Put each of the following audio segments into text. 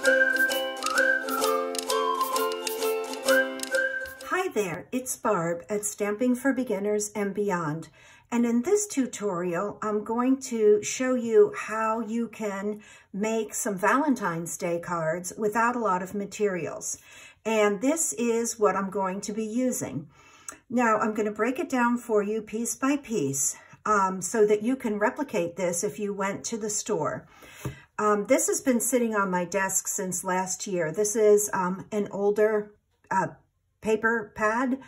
Hi there, it's Barb at Stamping for Beginners and Beyond. And in this tutorial, I'm going to show you how you can make some Valentine's Day cards without a lot of materials. And this is what I'm going to be using. Now, I'm going to break it down for you piece by piece so that you can replicate this if you went to the store. This has been sitting on my desk since last year. This is an older paper pad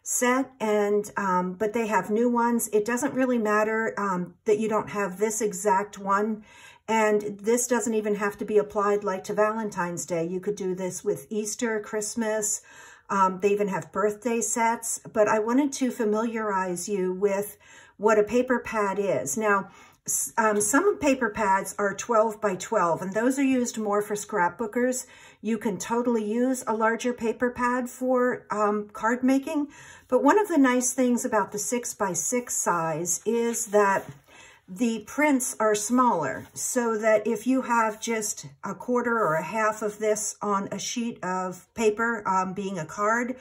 set, and but they have new ones. It doesn't really matter that you don't have this exact one, and this doesn't even have to be applied like to Valentine's Day. You could do this with Easter, Christmas. They even have birthday sets, but I wanted to familiarize you with what a paper pad is. Now, some paper pads are 12 by 12, and those are used more for scrapbookers. You can totally use a larger paper pad for card making, but one of the nice things about the 6 by 6 size is that the prints are smaller, so that if you have just a quarter or a half of this on a sheet of paper, being a card,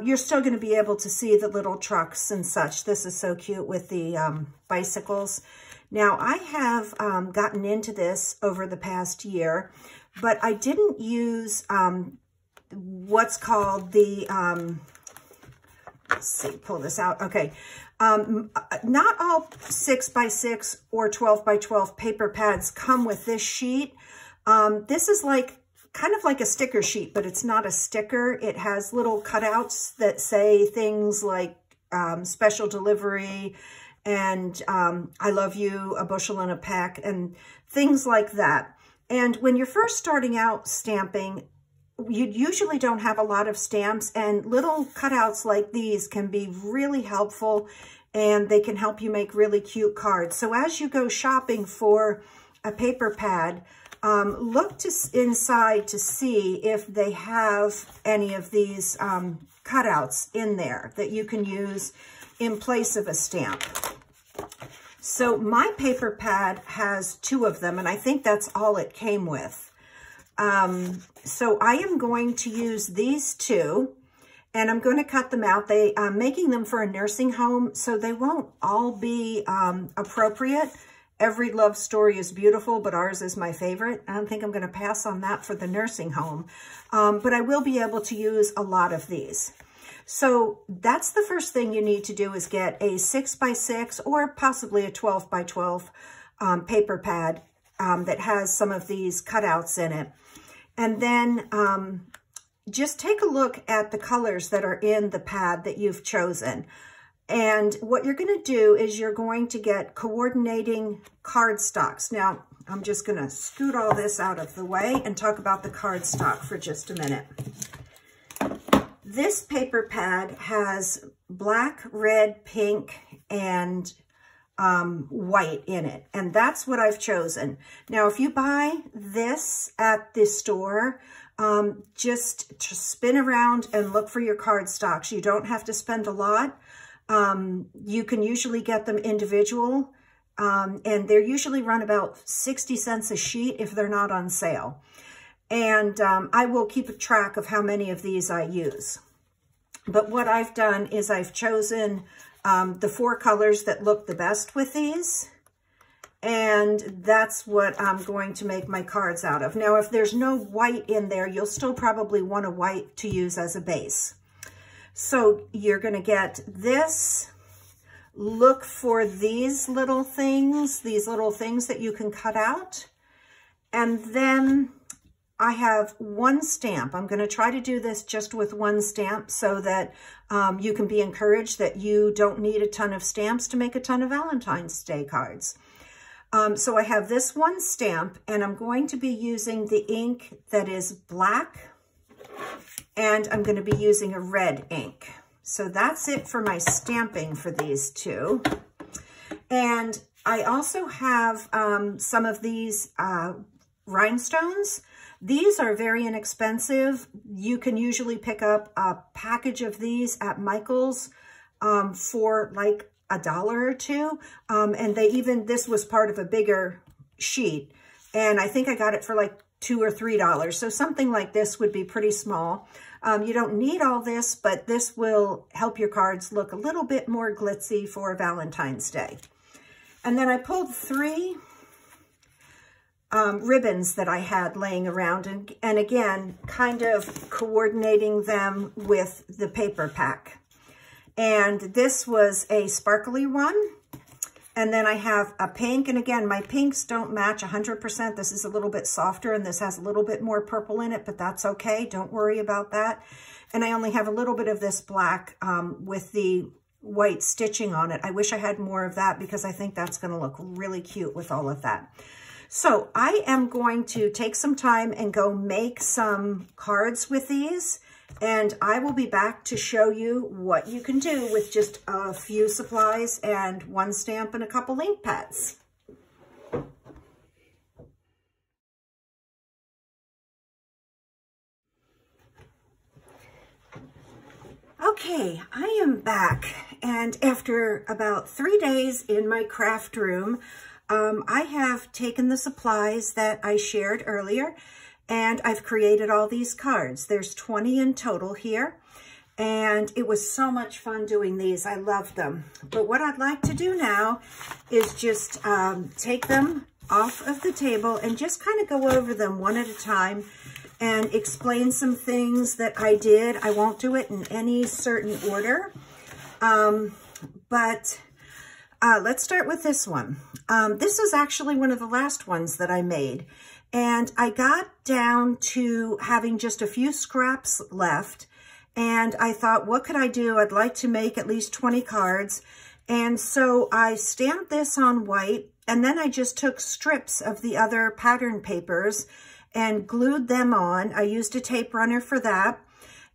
you're still going to be able to see the little trucks and such. This is so cute with the bicycles. Now, I have gotten into this over the past year, but I didn't use what's called the, let's see, pull this out. Okay. Not all 6 by 6 or 12 by 12 paper pads come with this sheet. This is like kind of like a sticker sheet, but it's not a sticker. It has little cutouts that say things like special delivery and I love you, a bushel and a peck, and things like that. And when you're first starting out stamping, you usually don't have a lot of stamps, and little cutouts like these can be really helpful, and they can help you make really cute cards. So as you go shopping for a paper pad, look inside to see if they have any of these cutouts in there that you can use in place of a stamp. So my paper pad has 2 of them, and I think that's all it came with. So I am going to use these 2, and I'm going to cut them out. I'm making them for a nursing home, so they won't all be appropriate. Every love story is beautiful, but ours is my favorite. I don't think I'm going to pass on that for the nursing home, but I will be able to use a lot of these. So that's the first thing you need to do, is get a 6 by 6 or possibly a 12 by 12 paper pad that has some of these cutouts in it. And then just take a look at the colors that are in the pad that you've chosen. And what you're going to do is you're going to get coordinating cardstocks. Now, I'm just going to scoot all this out of the way and talk about the cardstock for just a minute. This paper pad has black, red, pink, and white in it, and that's what I've chosen. Now, if you buy this at the store, just spin around and look for your cardstocks. You don't have to spend a lot. You can usually get them individual, and they're usually run about 60 cents a sheet if they're not on sale. And I will keep a track of how many of these I use. But what I've done is I've chosen the 4 colors that look the best with these. And that's what I'm going to make my cards out of. Now, if there's no white in there, you'll still probably want a white to use as a base. So you're going to get this. Look for these little things that you can cut out. And then I have 1 stamp. I'm going to try to do this just with 1 stamp so that you can be encouraged that you don't need a ton of stamps to make a ton of Valentine's Day cards. So I have this 1 stamp, and I'm going to be using the ink that is black, and I'm going to be using a red ink. So that's it for my stamping for these 2. And I also have some of these rhinestones. These are very inexpensive. You can usually pick up a package of these at Michael's for like $1 or $2. And this was part of a bigger sheet. And I think I got it for like $2 or $3. So something like this would be pretty small. You don't need all this, but this will help your cards look a little bit more glitzy for Valentine's Day. And then I pulled 3 ribbons that I had laying around, and again, kind of coordinating them with the paper pack. And this was a sparkly one. And then I have a pink, and again, my pinks don't match 100%. This is a little bit softer, and this has a little bit more purple in it, but that's okay. Don't worry about that. And I only have a little bit of this black with the white stitching on it. I wish I had more of that because I think that's going to look really cute with all of that. So I am going to take some time and go make some cards with these, and I will be back to show you what you can do with just a few supplies and 1 stamp and a couple ink pads. Okay, I am back, and after about 3 days in my craft room, I have taken the supplies that I shared earlier, and I've created all these cards. There's 20 in total here, and it was so much fun doing these. I loved them. But what I'd like to do now is just take them off of the table and just kind of go over them one at a time and explain some things that I did. I won't do it in any certain order, but let's start with this one. This is actually one of the last ones that I made, and I got down to having just a few scraps left, and I thought, what could I do? I'd like to make at least 20 cards, and so I stamped this on white, and then I just took strips of the other pattern papers and glued them on. I used a tape runner for that.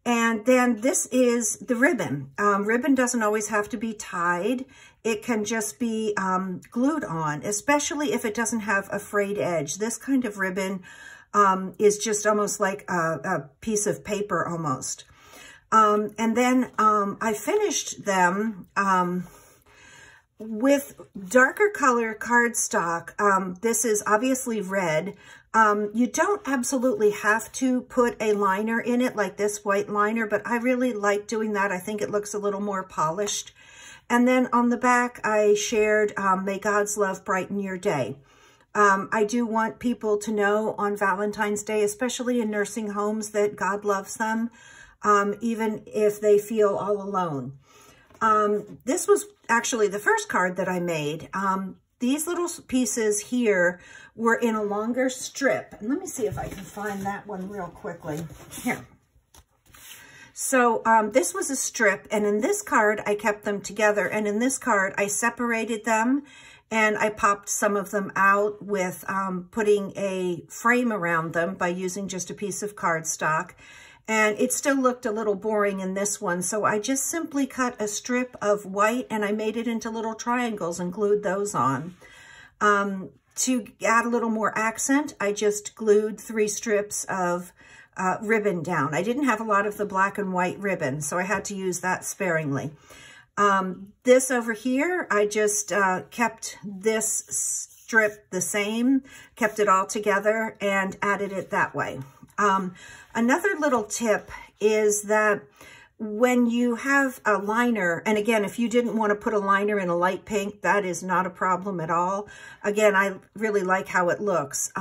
And then this is the ribbon. Ribbon doesn't always have to be tied. It can just be glued on, especially if it doesn't have a frayed edge. This kind of ribbon is just almost like a piece of paper almost. And then I finished them with darker color cardstock. This is obviously red. You don't absolutely have to put a liner in it like this white liner, but I really like doing that. I think it looks a little more polished. And then on the back, I shared, May God's love brighten your day. I do want people to know on Valentine's Day, especially in nursing homes, that God loves them, even if they feel all alone. This was actually the first card that I made. These little pieces here were in a longer strip. And let me see if I can find that one real quickly. Here. So this was a strip, and in this card, I kept them together. And in this card, I separated them, and I popped some of them out with putting a frame around them by using just a piece of cardstock. And it still looked a little boring in this one, so I just simply cut a strip of white and I made it into little triangles and glued those on. To add a little more accent, I just glued 3 strips of ribbon down. I didn't have a lot of the black and white ribbon, so I had to use that sparingly. This over here, I just kept this strip the same, kept it all together, and added it that way. Another little tip is that when you have a liner, and again, if you didn't want to put a liner in a light pink, that is not a problem at all. Again, I really like how it looks.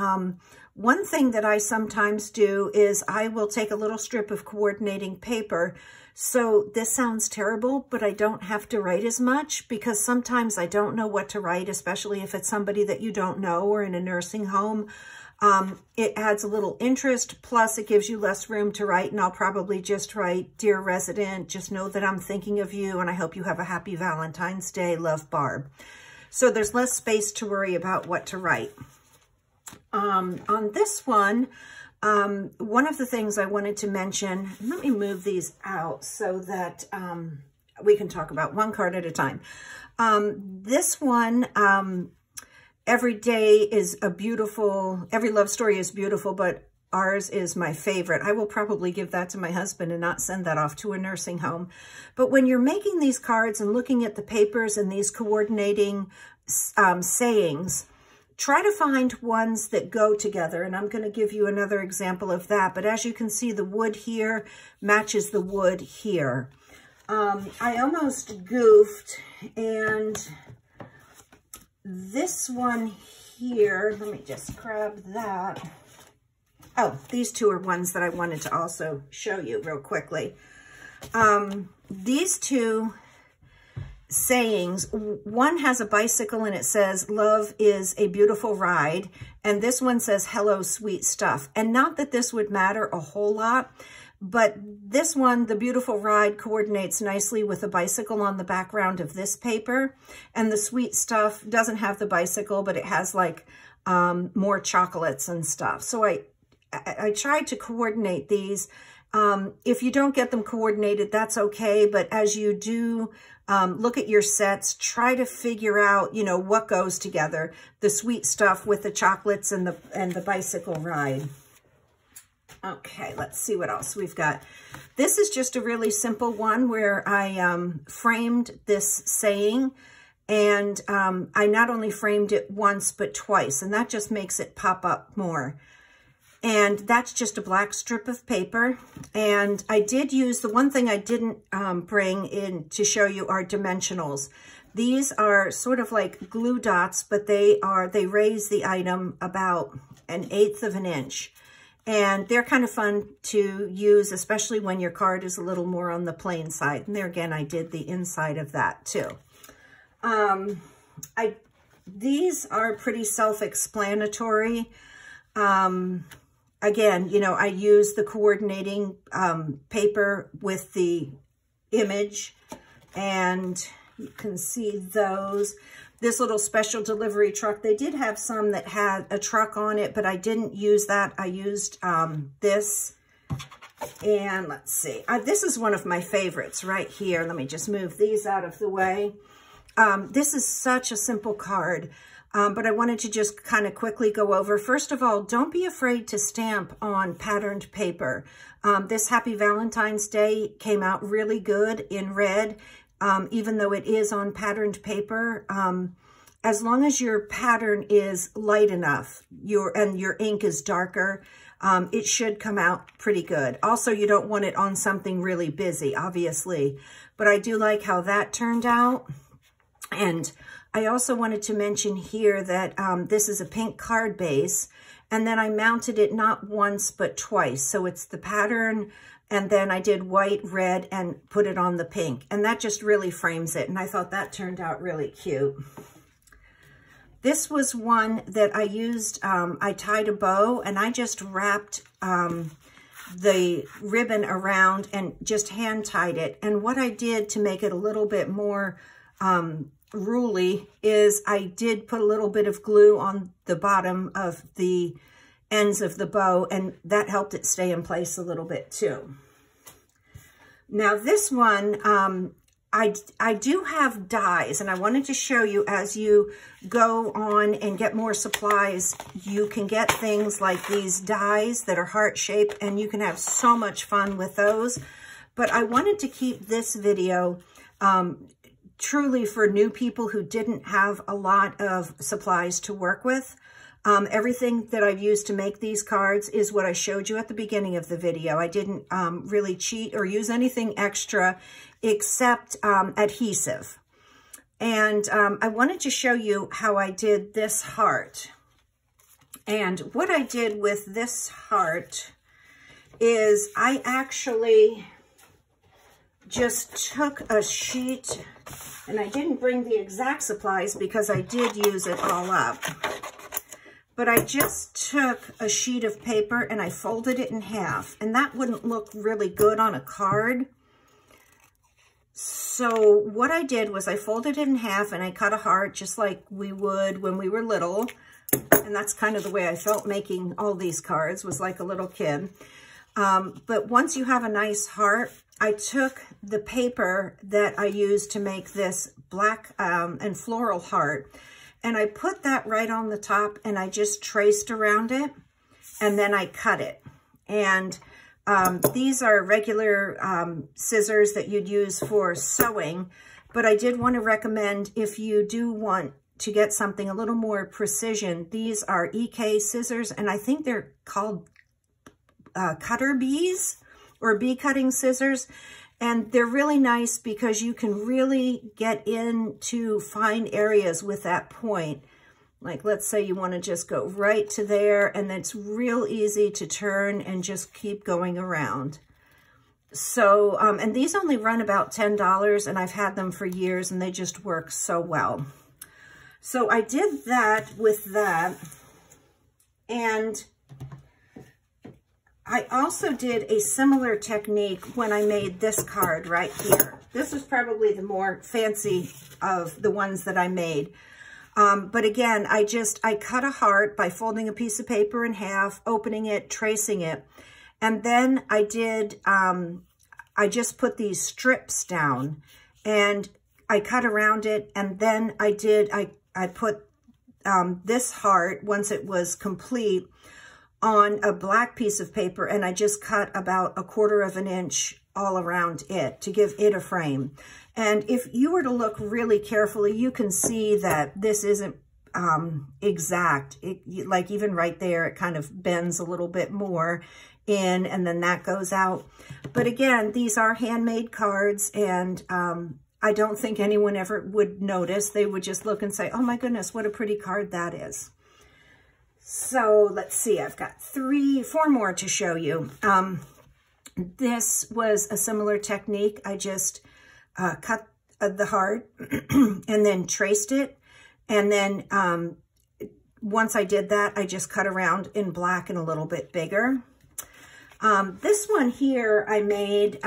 One thing that I sometimes do is I will take a little strip of coordinating paper. So this sounds terrible, but I don't have to write as much because sometimes I don't know what to write, especially if it's somebody that you don't know or in a nursing home. It adds a little interest, plus it gives you less room to write, and I'll probably just write, Dear Resident, just know that I'm thinking of you, and I hope you have a happy Valentine's Day, love, Barb. So there's less space to worry about what to write. On this one of the things I wanted to mention, let me move these out so that we can talk about one card at a time. This one, every day is a beautiful, every love story is beautiful, but ours is my favorite. I will probably give that to my husband and not send that off to a nursing home. But when you're making these cards and looking at the papers and these coordinating sayings, try to find ones that go together, and I'm going to give you another example of that. But as you can see, the wood here matches the wood here. I almost goofed, and this one here, let me just grab that. Oh, these two are ones that I wanted to also show you real quickly. These two sayings, one has a bicycle and it says, "Love is a beautiful ride." And this one says, "Hello, sweet stuff." And not that this would matter a whole lot, but this one, the beautiful ride, coordinates nicely with the bicycle on the background of this paper. And the sweet stuff doesn't have the bicycle, but it has like more chocolates and stuff. So I tried to coordinate these. If you don't get them coordinated, that's okay. But as you do look at your sets, try to figure out, you know, what goes together. The sweet stuff with the chocolates and the bicycle ride. Okay, let's see what else we've got. This is just a really simple one where I framed this saying, and I not only framed it once, but twice, and that just makes it pop up more. And that's just a black strip of paper. And I did use, the one thing I didn't bring in to show you are dimensionals. These are sort of like glue dots, but they raise the item about 1/8 of an inch. And they're kind of fun to use, especially when your card is a little more on the plain side. And there again, I did the inside of that too. These are pretty self-explanatory. Again, you know, I use the coordinating paper with the image, and you can see those. This little special delivery truck, they did have some that had a truck on it, but I didn't use that. I used this. And let's see. This is one of my favorites right here. Let me just move these out of the way. This is such a simple card, but I wanted to just kind of quickly go over. First of all, don't be afraid to stamp on patterned paper. This Happy Valentine's Day came out really good in red. Even though it is on patterned paper, as long as your pattern is light enough, and your ink is darker, it should come out pretty good. Also, you don't want it on something really busy, obviously, but I do like how that turned out. And I also wanted to mention here that this is a pink card base, and then I mounted it not once, but twice. So it's the pattern, and then I did white, red, and put it on the pink. And that just really frames it. And I thought that turned out really cute. This was one that I used, I tied a bow, and I just wrapped the ribbon around and just hand tied it. And what I did to make it a little bit more ruly is I did put a little bit of glue on the bottom of the ends of the bow, and that helped it stay in place a little bit too. Now this one, I do have dies, and I wanted to show you as you go on and get more supplies, you can get things like these dies that are heart-shaped, and you can have so much fun with those. But I wanted to keep this video truly for new people who didn't have a lot of supplies to work with. Everything that I've used to make these cards is what I showed you at the beginning of the video. I didn't really cheat or use anything extra except adhesive. And I wanted to show you how I did this heart. And what I did with this heart is I actually just took a sheet, and I didn't bring the exact supplies because I did use it all up. But I just took a sheet of paper and I folded it in half, and that wouldn't look really good on a card. So what I did was I folded it in half and I cut a heart just like we would when we were little. And that's kind of the way I felt making all these cards, was like a little kid. But once you have a nice heart, I took the paper that I used to make this black and floral heart, and I put that right on the top, and I just traced around it, and then I cut it. And these are regular scissors that you'd use for sewing, but I did want to recommend, if you do want to get something a little more precision, these are EK scissors, and I think they're called cutter bees or bee cutting scissors. And they're really nice because you can really get into fine areas with that point. Like, let's say you want to just go right to there, and it's real easy to turn and just keep going around. So, and these only run about $10, and I've had them for years, and they just work so well. So I did that with that, and I also did a similar technique when I made this card right here. This is probably the more fancy of the ones that I made. But again, I cut a heart by folding a piece of paper in half, opening it, tracing it. And then I just put these strips down and I cut around it. And then I put this heart, once it was complete, on a black piece of paper, and I just cut about 1/4 of an inch all around it to give it a frame. And if you were to look really carefully, you can see that this isn't exact. Like even right there, it kind of bends a little bit more in, and then that goes out. But again, these are handmade cards, and I don't think anyone ever would notice. They would just look and say, oh my goodness, what a pretty card that is. So let's see, I've got 4 more to show you. This was a similar technique. I just cut the heart and then traced it. And then once I did that, I just cut around in black and a little bit bigger. This one here I made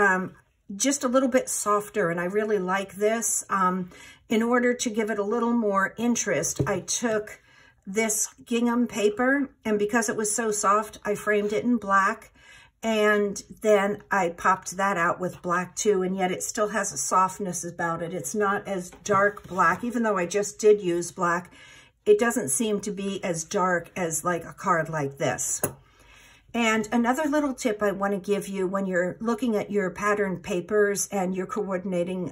just a little bit softer, and I really like this. In order to give it a little more interest, I took this gingham paper, and because it was so soft, I framed it in black, and then I popped that out with black too, and yet it still has a softness about it. It's not as dark black, even though I just did use black. It doesn't seem to be as dark as like a card like this. And another little tip I want to give you when you're looking at your patterned papers and you're coordinating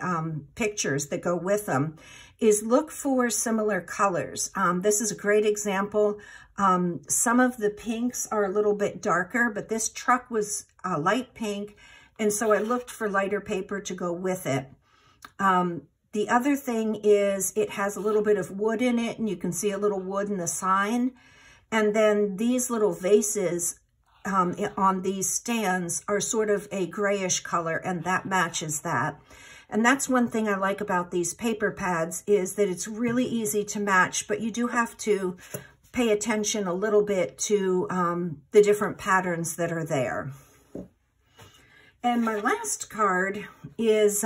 pictures that go with them is look for similar colors. This is a great example. Some of the pinks are a little bit darker, but this truck was a light pink, and so I looked for lighter paper to go with it. The other thing is it has a little bit of wood in it, and you can see a little wood in the sign. And then these little vases on these stands are sort of a grayish color, and that matches that. And that's one thing I like about these paper pads is that it's really easy to match, but you do have to pay attention a little bit to the different patterns that are there. And my last card is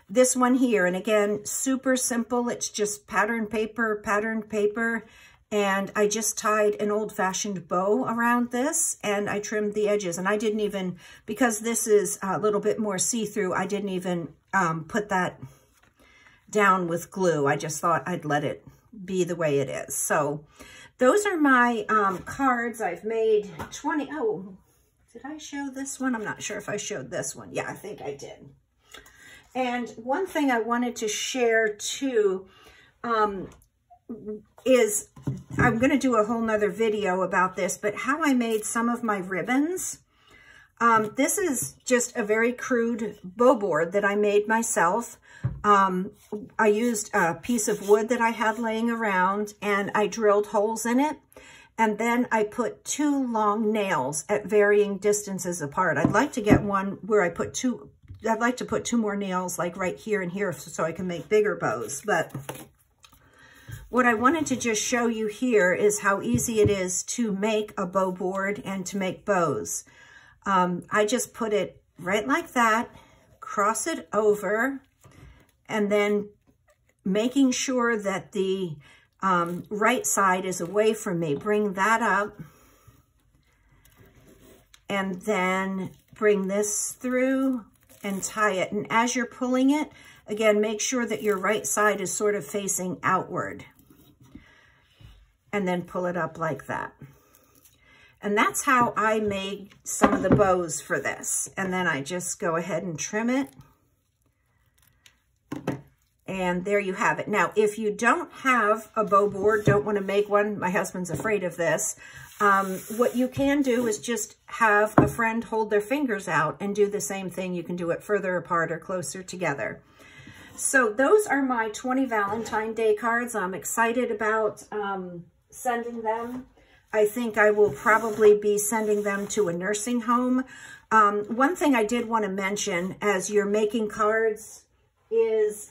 this one here. And again, super simple. It's just patterned paper, and I just tied an old-fashioned bow around this, and I trimmed the edges. And I didn't even, because this is a little bit more see-through, I didn't even put that down with glue. I just thought I'd let it be the way it is. So those are my cards. I've made 20. Oh, did I show this one? I'm not sure if I showed this one. Yeah, I think I did. And one thing I wanted to share too is I'm going to do a whole nother video about this, but how I made some of my ribbons. This is just a very crude bow board that I made myself. I used a piece of wood that I had laying around, and I drilled holes in it. And then I put 2 long nails at varying distances apart. I'd like to get one where I put 2, I'd like to put 2 more nails like right here and here so I can make bigger bows. But what I wanted to just show you here is how easy it is to make a bow board and to make bows. I just put it right like that, cross it over, and then making sure that the right side is away from me. Bring that up, and then bring this through and tie it. And as you're pulling it, again, make sure that your right side is sort of facing outward. And then pull it up like that. And that's how I made some of the bows for this. And then I just go ahead and trim it. And there you have it. Now, if you don't have a bow board, don't want to make one, my husband's afraid of this, what you can do is just have a friend hold their fingers out and do the same thing. You can do it further apart or closer together. So those are my 20 Valentine Day cards. I'm excited about sending them. I think I will probably be sending them to a nursing home. One thing I did want to mention as you're making cards is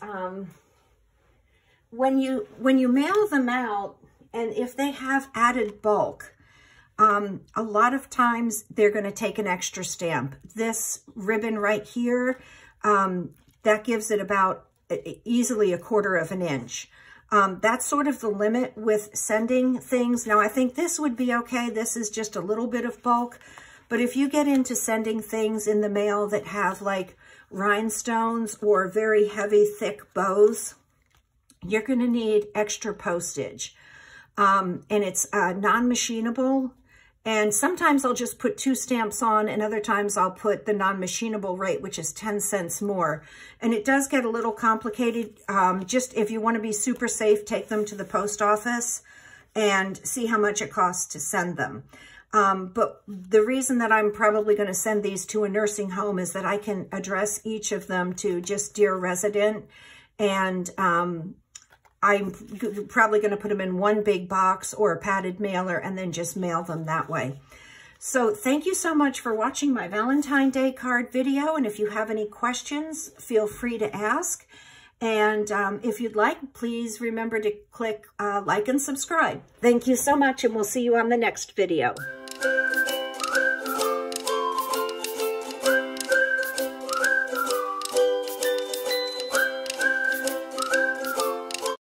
when you mail them out, and if they have added bulk, a lot of times they're going to take an extra stamp. This ribbon right here, that gives it about easily 1/4 of an inch. That's sort of the limit with sending things. Now, I think this would be okay. This is just a little bit of bulk. But if you get into sending things in the mail that have like rhinestones or very heavy, thick bows, you're going to need extra postage. And it's non-machinable. And sometimes I'll just put 2 stamps on, and other times I'll put the non-machinable rate, which is 10 cents more. And it does get a little complicated. Just if you want to be super safe, take them to the post office and see how much it costs to send them. But the reason that I'm probably going to send these to a nursing home is that I can address each of them to just dear resident. And I'm probably going to put them in one big box or a padded mailer and then just mail them that way. So thank you so much for watching my Valentine Day card video. And if you have any questions, feel free to ask. And if you'd like, please remember to click like and subscribe. Thank you so much, and we'll see you on the next video.